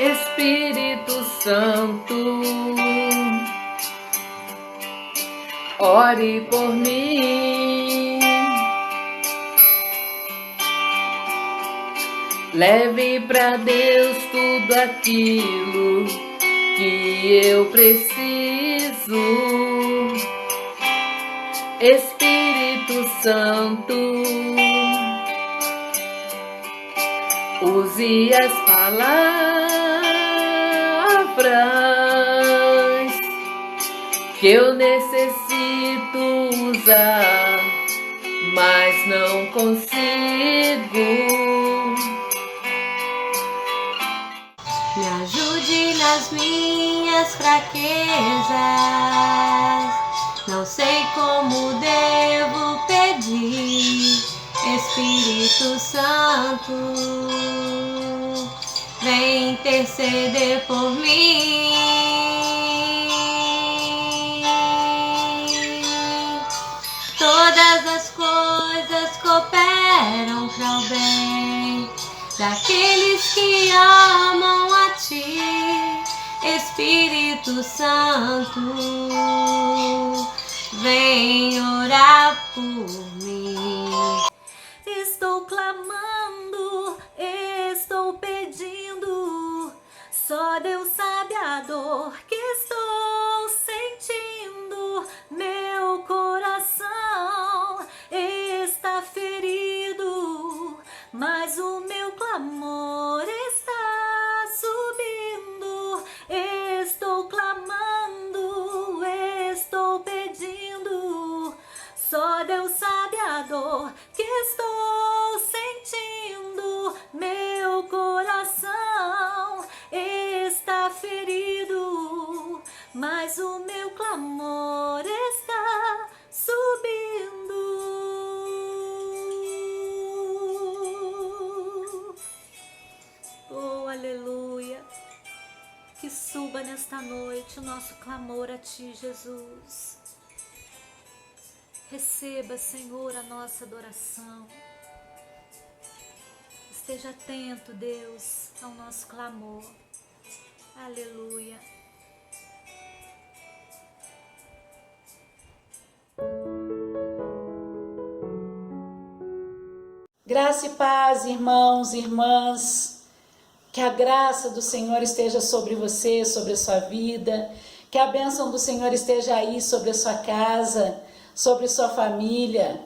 Espírito Santo, ore por mim, leve para Deus tudo aquilo que eu preciso. Espírito Santo, use as palavras que eu necessito usar, mas não consigo. Me ajude nas minhas fraquezas, não sei como devo pedir. Espírito Santo, vem interceder por mim. Todas as coisas cooperam para o bem daqueles que amam a Ti, Espírito Santo, vem orar por mim. Estou clamando, estou pedindo, só Deus sabe a dor que estou sentindo. Meu coração está ferido, mas o meu clamor está subindo. Estou clamando, estou pedindo, só Deus sabe a dor que estou sentindo. Meu coração está ferido, mas o meu clamor está subindo. Oh, aleluia! Que suba nesta noite o nosso clamor a Ti, Jesus. Receba, Senhor, a nossa adoração. Esteja atento, Deus, ao nosso clamor. Aleluia. Graça e paz, irmãos e irmãs. Que a graça do Senhor esteja sobre você, sobre a sua vida. Que a bênção do Senhor esteja aí sobre a sua casa, sobre sua família.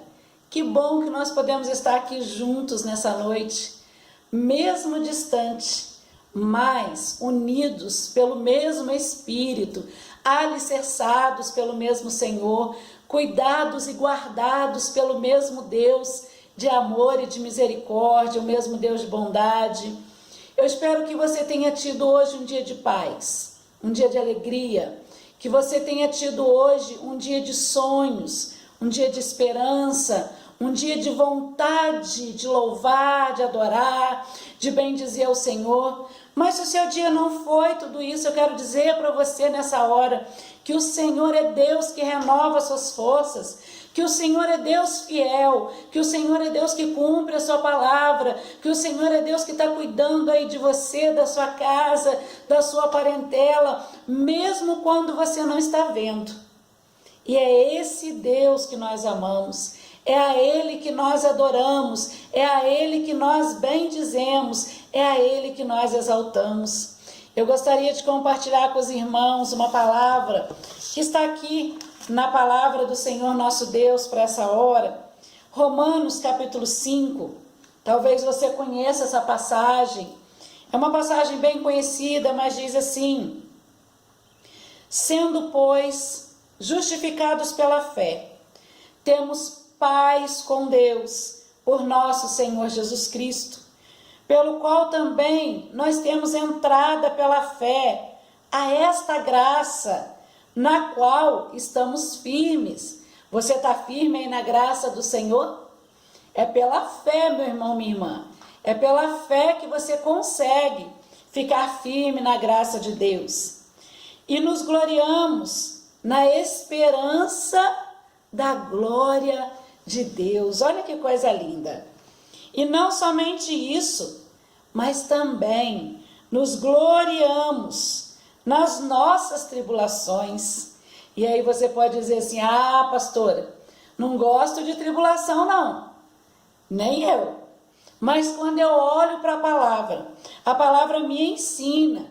Que bom que nós podemos estar aqui juntos nessa noite, mesmo distante, mas unidos pelo mesmo Espírito, alicerçados pelo mesmo Senhor, cuidados e guardados pelo mesmo Deus de amor e de misericórdia, o mesmo Deus de bondade. Eu espero que você tenha tido hoje um dia de paz, um dia de alegria, que você tenha tido hoje um dia de sonhos, um dia de esperança, um dia de vontade de louvar, de adorar, de bendizer ao Senhor. Mas se o seu dia não foi tudo isso, eu quero dizer para você nessa hora que o Senhor é Deus que renova suas forças, que o Senhor é Deus fiel, que o Senhor é Deus que cumpre a sua palavra, que o Senhor é Deus que está cuidando aí de você, da sua casa, da sua parentela, mesmo quando você não está vendo. E é esse Deus que nós amamos, é a Ele que nós adoramos, é a Ele que nós bendizemos, é a Ele que nós exaltamos. Eu gostaria de compartilhar com os irmãos uma palavra que está aqui na palavra do Senhor nosso Deus para essa hora. Romanos capítulo 5, talvez você conheça essa passagem. É uma passagem bem conhecida, mas diz assim: sendo, pois, justificados pela fé, temos paz com Deus, por nosso Senhor Jesus Cristo, pelo qual também nós temos entrada pela fé a esta graça, na qual estamos firmes. Você está firme aí na graça do Senhor? É pela fé, meu irmão, minha irmã. É pela fé que você consegue ficar firme na graça de Deus. E nos gloriamos na esperança da glória de Deus. Olha que coisa linda. E não somente isso, mas também nos gloriamos nas nossas tribulações. E aí você pode dizer assim: ah, pastora, não gosto de tribulação não, nem eu. Mas quando eu olho para a palavra me ensina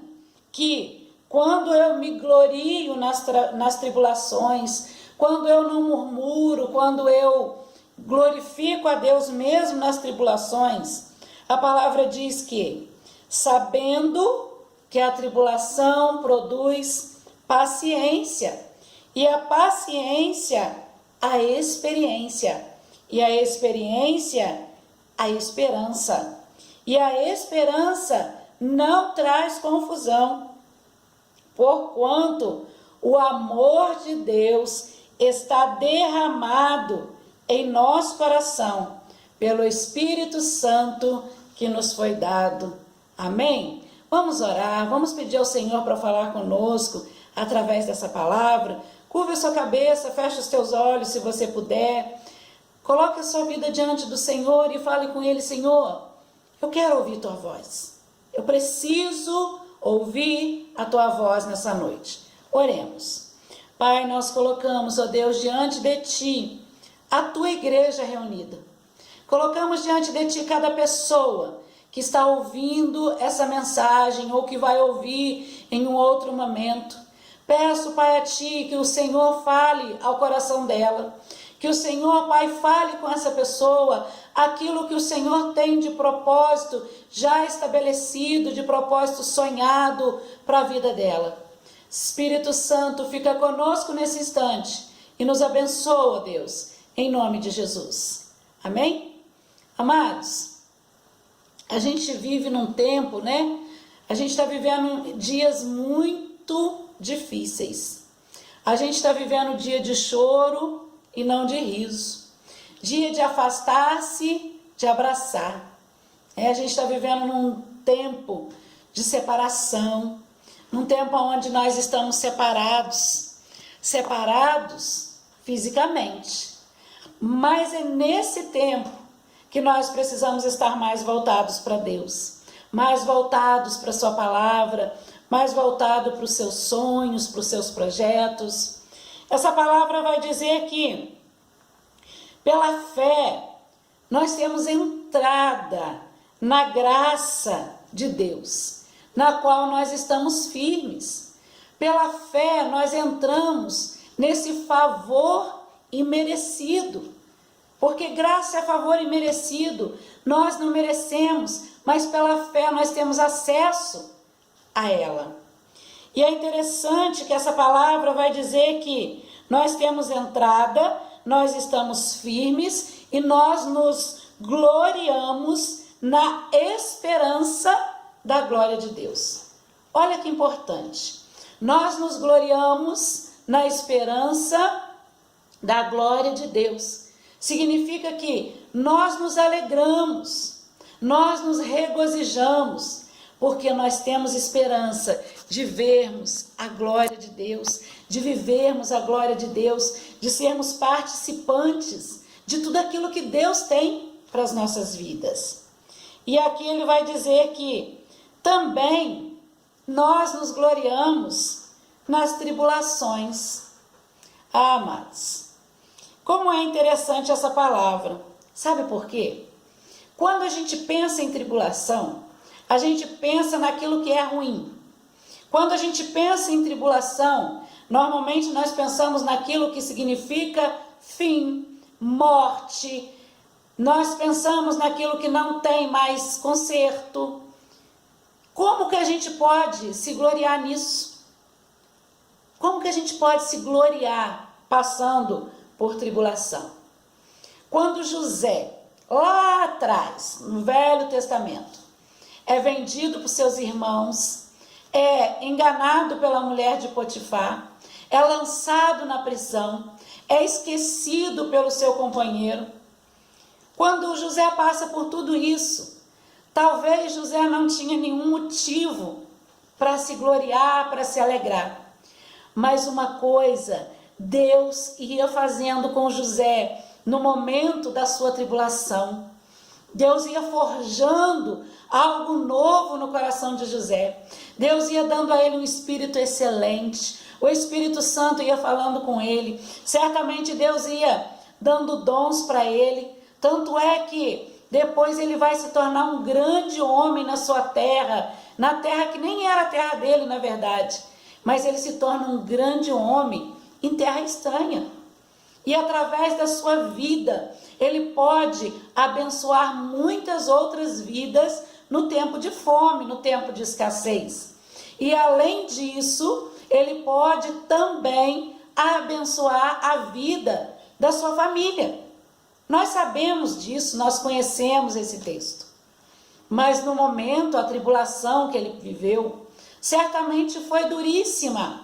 que quando eu me glorio nas tribulações, quando eu não murmuro, quando eu glorifico a Deus mesmo nas tribulações, a palavra diz que, sabendo que a tribulação produz paciência, e a paciência, a experiência, e a experiência, a esperança. E a esperança não traz confusão, porquanto o amor de Deus está derramado em nosso coração pelo Espírito Santo que nos foi dado. Amém? Vamos orar, vamos pedir ao Senhor para falar conosco através dessa palavra. Curva a sua cabeça, feche os teus olhos se você puder. Coloque a sua vida diante do Senhor e fale com Ele: Senhor, eu quero ouvir tua voz. Eu preciso ouvir a tua voz nessa noite. Oremos. Pai, nós colocamos, ó Deus, diante de ti a tua igreja reunida. Colocamos diante de ti cada pessoa que está ouvindo essa mensagem ou que vai ouvir em um outro momento. Peço, Pai, a ti que o Senhor fale ao coração dela. Que o Senhor, Pai, fale com essa pessoa aquilo que o Senhor tem de propósito já estabelecido, de propósito sonhado para a vida dela. Espírito Santo, fica conosco nesse instante e nos abençoa, Deus, em nome de Jesus. Amém? Amados, a gente vive num tempo, né? A gente está vivendo dias muito difíceis. A gente está vivendo dia de choro e não de riso. Dia de afastar-se, de abraçar. A gente está vivendo num tempo de separação, num tempo onde nós estamos separados fisicamente. Mas é nesse tempo que nós precisamos estar mais voltados para Deus, mais voltados para a sua palavra, mais voltado para os seus sonhos, para os seus projetos. Essa palavra vai dizer que, pela fé, nós temos entrada na graça de Deus, na qual nós estamos firmes. Pela fé, nós entramos nesse favor imerecido. Porque graça é favor imerecido. Nós não merecemos, mas pela fé nós temos acesso a ela. E é interessante que essa palavra vai dizer que nós temos entrada, nós estamos firmes e nós nos gloriamos na esperança da glória de Deus. Olha que importante. Nós nos gloriamos na esperança da glória de Deus. Significa que nós nos alegramos, nós nos regozijamos, porque nós temos esperança de vermos a glória de Deus, de vivermos a glória de Deus, de sermos participantes de tudo aquilo que Deus tem para as nossas vidas. E aqui ele vai dizer que também nós nos gloriamos nas tribulações. Ah, amados, como é interessante essa palavra. Sabe por quê? Quando a gente pensa em tribulação, a gente pensa naquilo que é ruim. Quando a gente pensa em tribulação, normalmente nós pensamos naquilo que significa fim, morte. Nós pensamos naquilo que não tem mais conserto. Como que a gente pode se gloriar nisso? Como que a gente pode se gloriar passando por tribulação? Quando José, lá atrás, no Velho Testamento, é vendido por seus irmãos, é enganado pela mulher de Potifar, é lançado na prisão, é esquecido pelo seu companheiro. Quando José passa por tudo isso, talvez José não tinha nenhum motivo para se gloriar, para se alegrar. Mas uma coisa Deus ia fazendo com José no momento da sua tribulação. Deus ia forjando algo novo no coração de José. Deus ia dando a ele um espírito excelente. O Espírito Santo ia falando com ele. Certamente Deus ia dando dons para ele. Tanto é que depois ele vai se tornar um grande homem na sua terra. Na terra que nem era a terra dele, na verdade. Mas ele se torna um grande homem em terra estranha. E através da sua vida, ele pode abençoar muitas outras vidas no tempo de fome, no tempo de escassez. E além disso, ele pode também abençoar a vida da sua família. Nós sabemos disso, nós conhecemos esse texto. Mas no momento, a tribulação que ele viveu, certamente foi duríssima.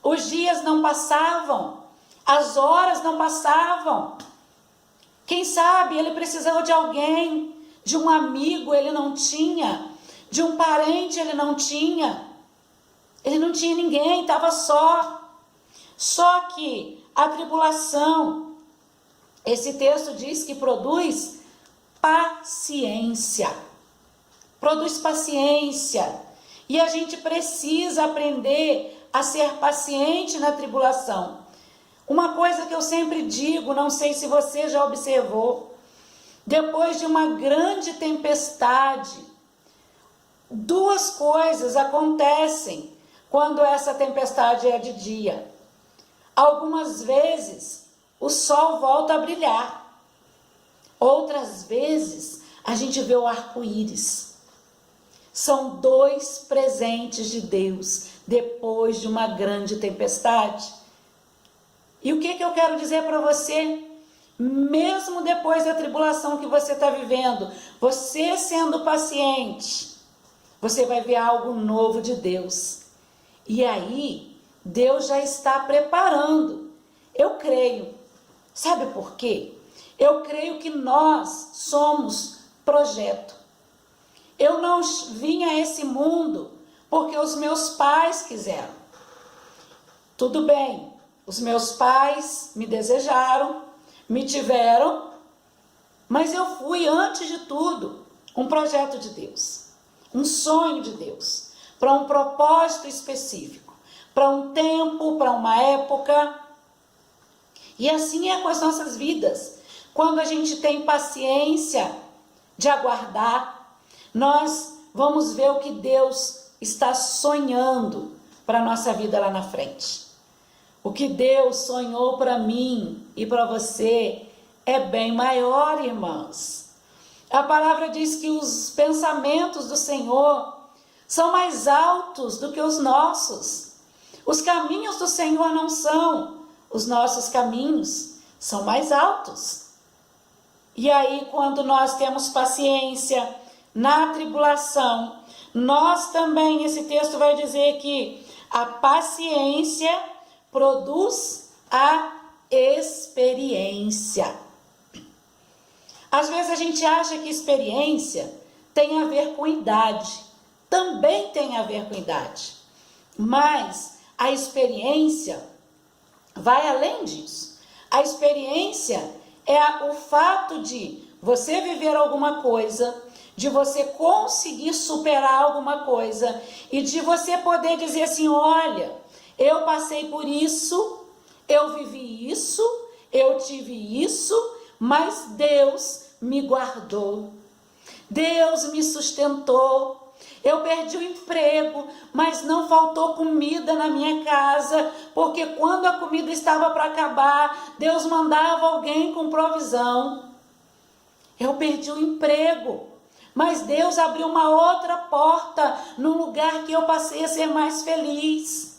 Os dias não passavam, as horas não passavam. Quem sabe ele precisava de alguém, de um amigo ele não tinha, de um parente ele não tinha. Ele não tinha ninguém, estava só. Só que a tribulação, esse texto diz que produz paciência. Produz paciência. E a gente precisa aprender a ser paciente na tribulação. Uma coisa que eu sempre digo, não sei se você já observou, depois de uma grande tempestade, duas coisas acontecem quando essa tempestade é de dia. Algumas vezes o sol volta a brilhar, outras vezes a gente vê o arco-íris. São dois presentes de Deus depois de uma grande tempestade. E o que eu quero dizer para você? Mesmo depois da tribulação que você está vivendo, você sendo paciente, você vai ver algo novo de Deus. E aí, Deus já está preparando. Eu creio. Sabe por quê? Eu creio que nós somos projeto. Eu não vim a esse mundo porque os meus pais quiseram. Tudo bem. Os meus pais me desejaram, me tiveram, mas eu fui, antes de tudo, um projeto de Deus, um sonho de Deus, para um propósito específico, para um tempo, para uma época. E assim é com as nossas vidas. Quando a gente tem paciência de aguardar, nós vamos ver o que Deus está sonhando para a nossa vida lá na frente. O que Deus sonhou para mim e para você é bem maior, irmãos. A palavra diz que os pensamentos do Senhor são mais altos do que os nossos. Os caminhos do Senhor não são os nossos caminhos, são mais altos. E aí, quando nós temos paciência na tribulação, nós também, esse texto vai dizer que a paciência produz a experiência. Às vezes a gente acha que experiência tem a ver com idade. Também tem a ver com idade. Mas a experiência vai além disso. A experiência é o fato de você viver alguma coisa, de você conseguir superar alguma coisa e de você poder dizer assim, olha, eu passei por isso, eu vivi isso, eu tive isso, mas Deus me guardou. Deus me sustentou. Eu perdi o emprego, mas não faltou comida na minha casa, porque quando a comida estava para acabar, Deus mandava alguém com provisão. Eu perdi o emprego, mas Deus abriu uma outra porta no lugar que eu passei a ser mais feliz.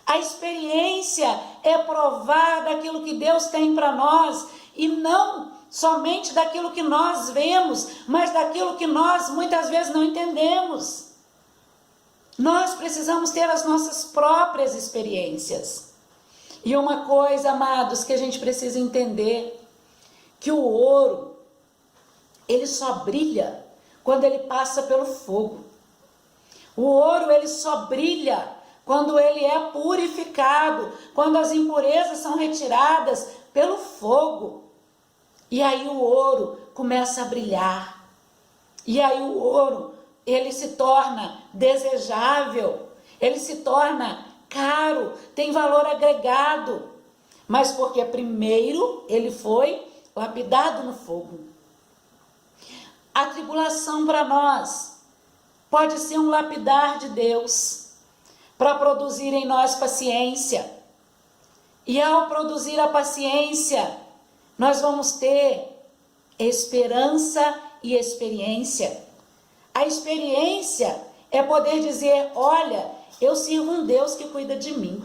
A experiência é provar daquilo que Deus tem para nós e não somente daquilo que nós vemos, mas daquilo que nós muitas vezes não entendemos. Nós precisamos ter as nossas próprias experiências. E uma coisa, amados, que a gente precisa entender, que o ouro, ele só brilha quando ele passa pelo fogo. O ouro, ele só brilha quando ele é purificado, quando as impurezas são retiradas pelo fogo. E aí o ouro começa a brilhar. E aí o ouro, ele se torna desejável, ele se torna caro, tem valor agregado. Mas porque primeiro ele foi lapidado no fogo. A tribulação para nós pode ser um lapidar de Deus para produzir em nós paciência. E ao produzir a paciência, nós vamos ter esperança e experiência. A experiência é poder dizer: olha, eu sirvo um Deus que cuida de mim.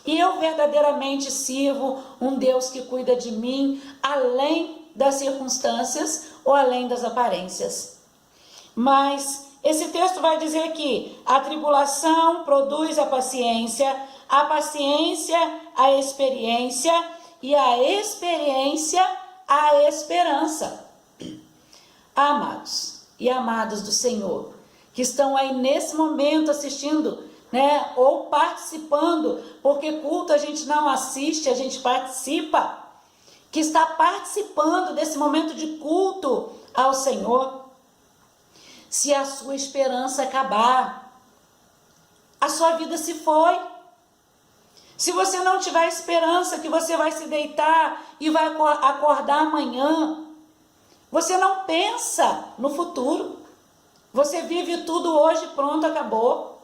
E eu verdadeiramente sirvo um Deus que cuida de mim, além das circunstâncias ou além das aparências. Mas esse texto vai dizer que a tribulação produz a paciência a experiência e a experiência a esperança. Amados e amadas do Senhor, que estão aí nesse momento assistindo, né, ou participando, porque culto a gente não assiste, a gente participa, que está participando desse momento de culto ao Senhor. Se a sua esperança acabar, a sua vida se foi. Se você não tiver esperança que você vai se deitar e vai acordar amanhã, você não pensa no futuro. Você vive tudo hoje, pronto, acabou.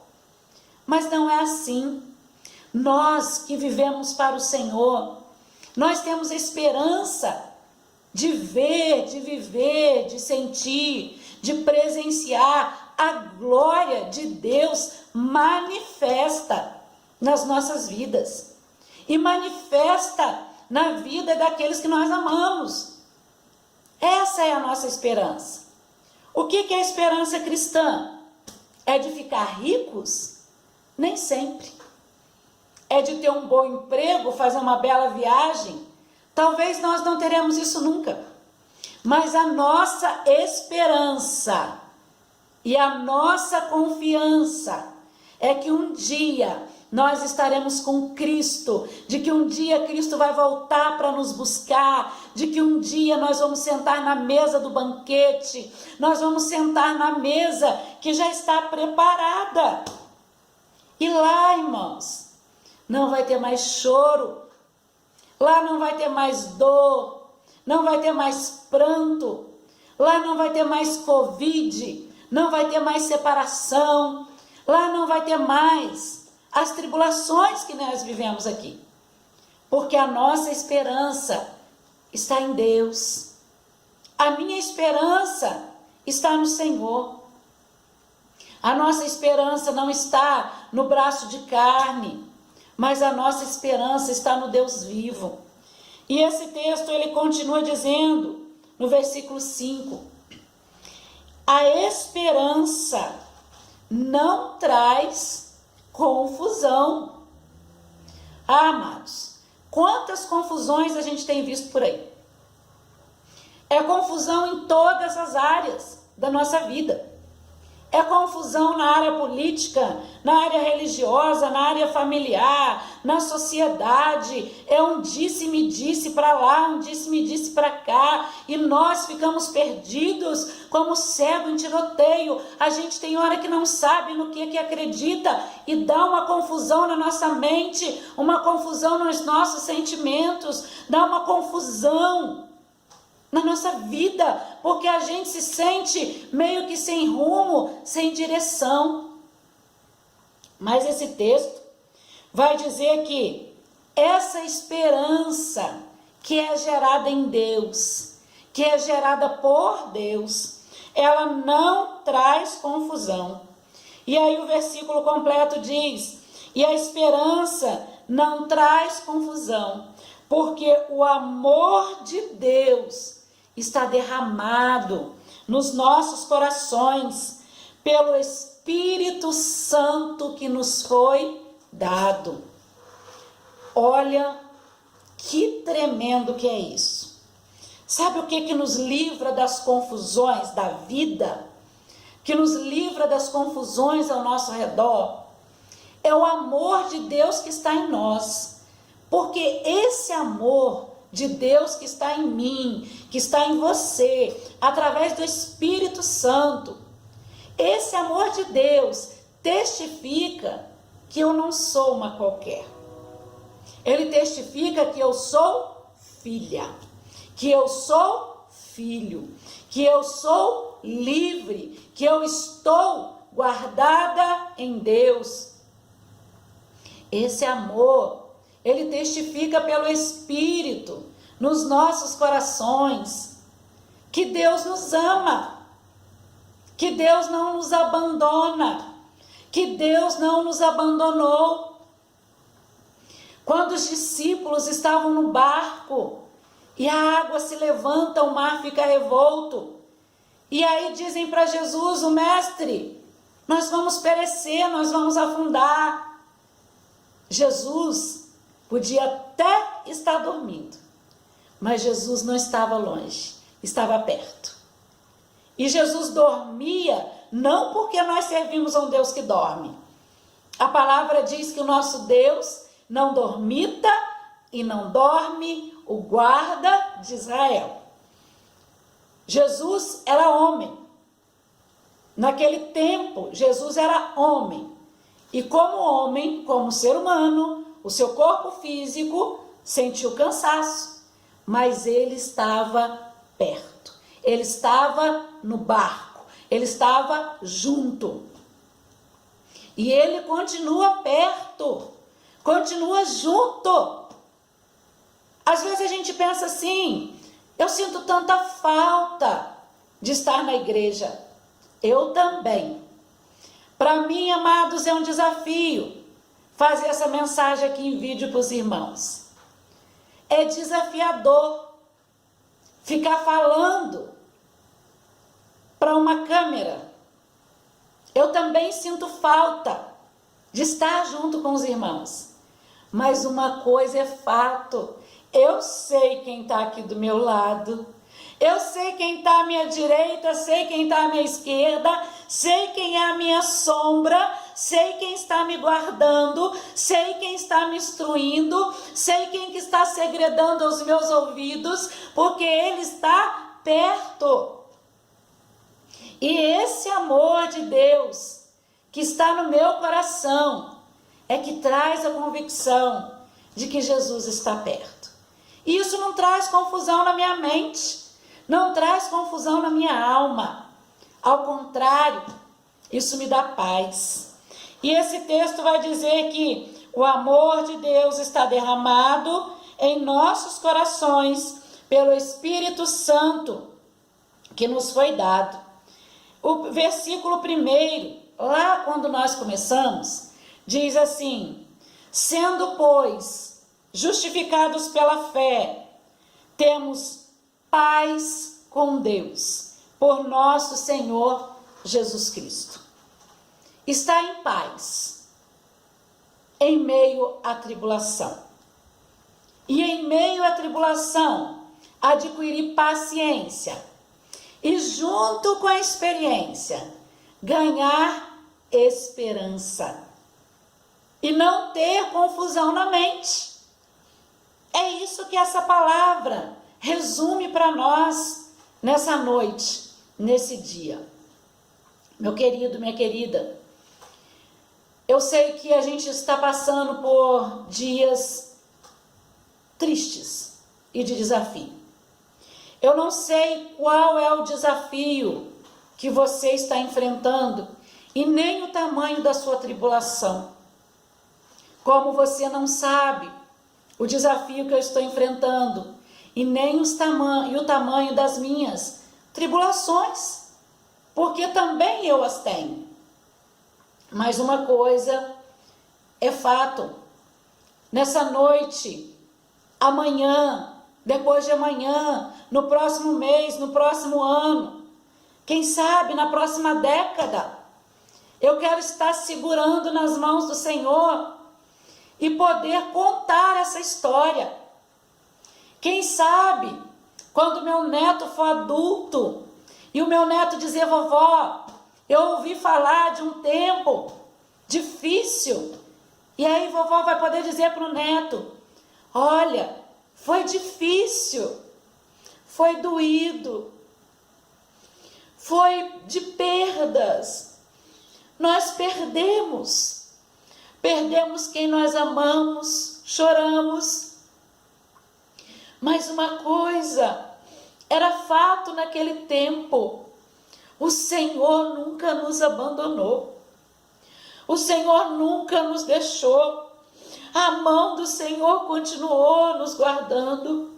Mas não é assim. Nós que vivemos para o Senhor, nós temos esperança de ver, de viver, de sentir, de presenciar a glória de Deus manifesta nas nossas vidas e manifesta na vida daqueles que nós amamos. Essa é a nossa esperança. O que é a esperança cristã? É de ficar ricos? Nem sempre. É de ter um bom emprego, fazer uma bela viagem? Talvez nós não teremos isso nunca. Mas a nossa esperança e a nossa confiança é que um dia nós estaremos com Cristo, de que um dia Cristo vai voltar para nos buscar, de que um dia nós vamos sentar na mesa do banquete, nós vamos sentar na mesa que já está preparada. E lá, irmãos, não vai ter mais choro, lá não vai ter mais dor, não vai ter mais pranto, lá não vai ter mais Covid, não vai ter mais separação, lá não vai ter mais as tribulações que nós vivemos aqui, porque a nossa esperança está em Deus. A minha esperança está no Senhor. A nossa esperança não está no braço de carne, mas a nossa esperança está no Deus vivo. E esse texto ele continua dizendo, no versículo 5, a esperança não traz confusão. Ah, amados, quantas confusões a gente tem visto por aí. É confusão em todas as áreas da nossa vida. É confusão na área política, na área religiosa, na área familiar, na sociedade. É um disse-me-disse para lá, um disse-me-disse para cá. E nós ficamos perdidos como cego em tiroteio. A gente tem hora que não sabe no que acredita e dá uma confusão na nossa mente, uma confusão nos nossos sentimentos, dá uma confusão na nossa vida, porque a gente se sente meio que sem rumo, sem direção. Mas esse texto vai dizer que essa esperança que é gerada em Deus, que é gerada por Deus, ela não traz confusão. E aí o versículo completo diz: e a esperança não traz confusão, porque o amor de Deus está derramado nos nossos corações pelo Espírito Santo que nos foi dado. Olha que tremendo que é isso. Sabe o que nos livra das confusões da vida? Que nos livra das confusões ao nosso redor? É o amor de Deus que está em nós. Porque esse amor de Deus que está em mim, que está em você, através do Espírito Santo. Esse amor de Deus testifica que eu não sou uma qualquer. Ele testifica que eu sou filha, que eu sou filho, que eu sou livre, que eu estou guardada em Deus. Esse amor, ele testifica pelo Espírito nos nossos corações que Deus nos ama, que Deus não nos abandona, que Deus não nos abandonou. Quando os discípulos estavam no barco e a água se levanta, o mar fica revolto, e aí dizem para Jesus, o mestre, nós vamos perecer, nós vamos afundar. Jesus podia até estar dormindo, mas Jesus não estava longe, estava perto. E Jesus dormia não porque nós servimos a um Deus que dorme. A palavra diz que o nosso Deus não dormita e não dorme, o guarda de Israel. Jesus era homem. Naquele tempo, Jesus era homem. E como homem, como ser humano, o seu corpo físico sentiu cansaço, mas ele estava perto. Ele estava no barco. Ele estava junto. E ele continua perto. Continua junto. Às vezes a gente pensa assim, eu sinto tanta falta de estar na igreja. Eu também. Para mim, amados, é um desafio fazer essa mensagem aqui em vídeo para os irmãos. É desafiador ficar falando para uma câmera. Eu também sinto falta de estar junto com os irmãos. Mas uma coisa é fato, eu sei quem está aqui do meu lado, eu sei quem está à minha direita, sei quem está à minha esquerda, sei quem é a minha sombra, sei quem está me guardando, sei quem está me instruindo, sei quem que está segredando aos meus ouvidos, porque Ele está perto. E esse amor de Deus que está no meu coração é que traz a convicção de que Jesus está perto. E isso não traz confusão na minha mente, não traz confusão na minha alma. Ao contrário, isso me dá paz. E esse texto vai dizer que o amor de Deus está derramado em nossos corações pelo Espírito Santo que nos foi dado. O versículo 1, lá quando nós começamos, diz assim: sendo, pois, justificados pela fé, temos paz com Deus, por nosso Senhor Jesus Cristo. Está em paz, em meio à tribulação. E em meio à tribulação, adquirir paciência. E junto com a experiência, ganhar esperança. E não ter confusão na mente. É isso que essa palavra resume para nós nessa noite, nesse dia. Meu querido, minha querida, eu sei que a gente está passando por dias tristes e de desafio. Eu não sei qual é o desafio que você está enfrentando e nem o tamanho da sua tribulação. Como você não sabe o desafio que eu estou enfrentando e nem o tamanho das minhas tribulações, porque também eu as tenho. Mas uma coisa é fato: nessa noite, amanhã, depois de amanhã, no próximo mês, no próximo ano, quem sabe na próxima década, eu quero estar segurando nas mãos do Senhor e poder contar essa história. Quem sabe, quando meu neto for adulto e o meu neto dizer: vovó, eu ouvi falar de um tempo difícil, e aí vovó vai poder dizer para o neto: olha, Foi difícil, foi doído, foi de perdas. Nós perdemos quem nós amamos, choramos. Mas uma coisa era fato naquele tempo: o Senhor nunca nos abandonou, o Senhor nunca nos deixou, a mão do Senhor continuou nos guardando,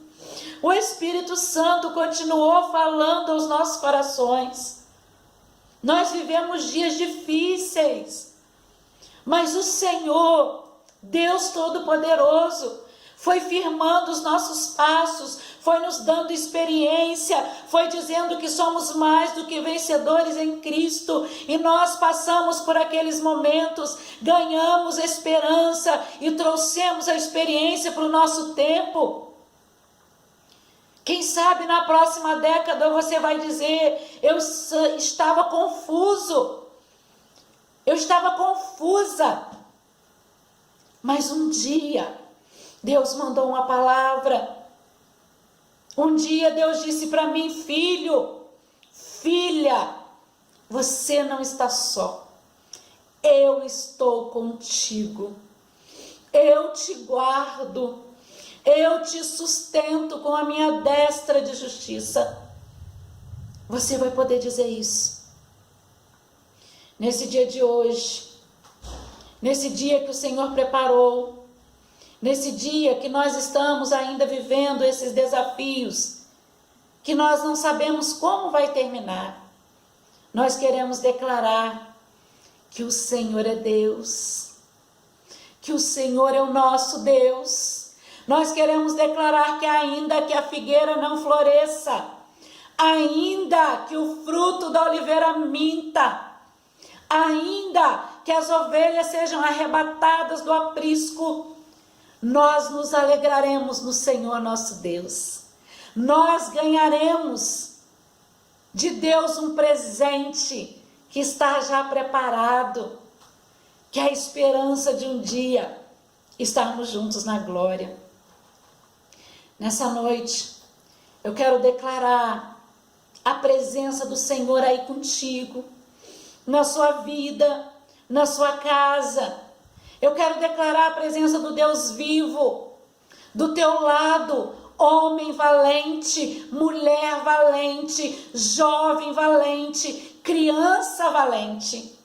o Espírito Santo continuou falando aos nossos corações. Nós vivemos dias difíceis, mas o Senhor, Deus Todo-Poderoso, foi firmando os nossos passos, foi nos dando experiência, foi dizendo que somos mais do que vencedores em Cristo, e nós passamos por aqueles momentos, ganhamos esperança e trouxemos a experiência para o nosso tempo. Quem sabe na próxima década você vai dizer: eu estava confuso, eu estava confusa. Mas um dia Deus mandou uma palavra. Um dia Deus disse para mim: filho, filha, você não está só. Eu estou contigo. Eu te guardo. Eu te sustento com a minha destra de justiça. Você vai poder dizer isso nesse dia de hoje, nesse dia que o Senhor preparou, nesse dia que nós estamos ainda vivendo esses desafios, que nós não sabemos como vai terminar. Nós queremos declarar que o Senhor é Deus, que o Senhor é o nosso Deus. Nós queremos declarar que ainda que a figueira não floresça, ainda que o fruto da oliveira minta, ainda que as ovelhas sejam arrebatadas do aprisco, nós nos alegraremos no Senhor nosso Deus. Nós ganharemos de Deus um presente que está já preparado, que é a esperança de um dia estarmos juntos na glória. Nessa noite, eu quero declarar a presença do Senhor aí contigo, na sua vida, na sua casa. Eu quero declarar a presença do Deus vivo do teu lado, homem valente, mulher valente, jovem valente, criança valente.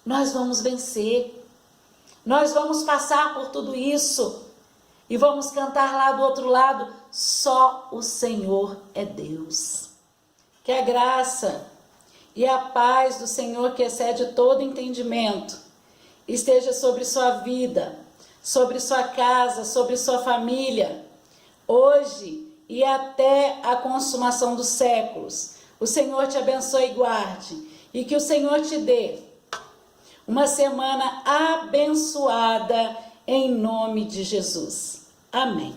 Nós vamos vencer, nós vamos passar por tudo isso e vamos cantar lá do outro lado: só o Senhor é Deus. Que a graça e a paz do Senhor, que excede todo entendimento, esteja sobre sua vida, sobre sua casa, sobre sua família, hoje e até a consumação dos séculos. O Senhor te abençoe e guarde, e que o Senhor te dê uma semana abençoada em nome de Jesus. Amém.